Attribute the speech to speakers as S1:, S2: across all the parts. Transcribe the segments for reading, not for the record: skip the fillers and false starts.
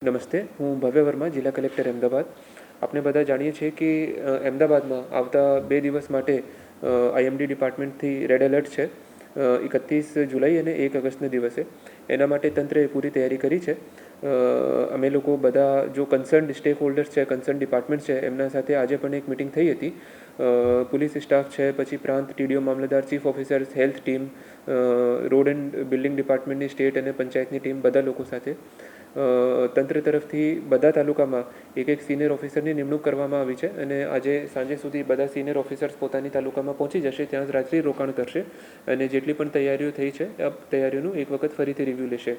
S1: નમસ્તે, હું ભવ્ય વર્મા, જિલ્લા કલેક્ટર અમદાવાદ. આપણે બધા જાણીએ છીએ કે અમદાવાદમાં આવતા 2 દિવસ માટે આઈએમડી ડિપાર્ટમેન્ટથી રેડ એલર્ટ છે, 31 જુલાઈ અને 1 ઓગસ્ટના દિવસે. એના માટે તંત્રએ પૂરી તૈયારી કરી છે. અમે લોકો બધા જો કન્સર્ન સ્ટેક હોલ્ડર્સ છે, કન્સર્ન ડિપાર્ટમેન્ટ છે, એમના સાથે આજે પણ એક મિટિંગ થઈ હતી. પોલીસ સ્ટાફ છે, પછી પ્રાંત ટીડીઓ મામલતદાર, chief officers, health team, road and building ડિપાર્ટમેન્ટની સ્ટેટ અને પંચાયતની ટીમ, બધા લોકો સાથે તંત્ર તરફથી બધા તાલુકામાં એક સિનિયર ઓફિસરની નિમણૂક કરવામાં આવી છે અને આજે સાંજે સુધી બધા સિનિયર ઓફિસર્સ પોતાની તાલુકામાં પહોંચી જશે, ત્યાં રાત્રિ રોકાણ કરશે અને જેટલી પણ તૈયારીઓ થઈ છે આ તૈયારીઓનું એક વખત ફરીથી રિવ્યૂ લેશે.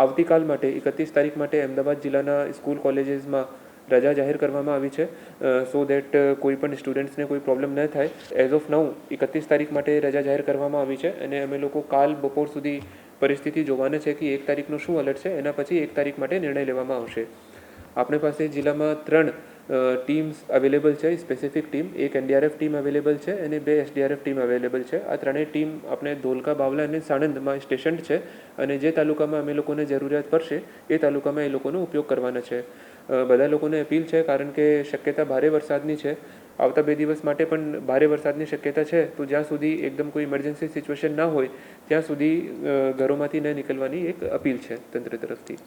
S1: આવતીકાલ માટે 31 તારીખ માટે અમદાવાદ જિલ્લાના સ્કૂલ કોલેજીસમાં રજા જાહેર કરવામાં આવી છે, સો દેટ કોઈ પણ સ્ટુડન્ટ્સને કોઈ પ્રોબ્લેમ ન થાય. એઝ ઓફ નાઉ 31 તારીખ માટે રજા જાહેર કરવામાં આવી છે અને અમે લોકો કાલ બપોર સુધી પરિસ્થિતિ જોવાના છે કે 1 તારીખનું શું એલર્ટ છે, એના પછી 1 તારીખ માટે નિર્ણય લેવામાં આવશે. આપણી પાસે જિલ્લામાં 3 ટીમ્સ અવેલેબલ છે, સ્પેસિફિક ટીમ. એક એનડીઆરએફ ટીમ અવેલેબલ છે અને 2 એસડીઆરએફ ટીમ અવેલેબલ છે. આ ત્રણેય ટીમ આપણે ધોલકા, બાવલા અને સાણંદમાં સ્ટેશન્ડ છે અને જે તાલુકામાં અમે લોકોને જરૂરિયાત પડશે એ તાલુકામાં એ લોકોનો ઉપયોગ કરવાના છે. બધા લોકોને અપીલ છે, કારણ કે શક્યતા ભારે વરસાદની છે, આવતા 2 દિવસ માટે પણ ભારે વરસાદની શક્યતા છે, તો જ્યાં સુધી એકદમ કોઈ ઇમરજન્સી સિચ્યુએશન ના હોય ત્યાં સુધી ઘરોમાંથી ન નીકળવાની એક અપીલ છે તંત્ર તરફથી.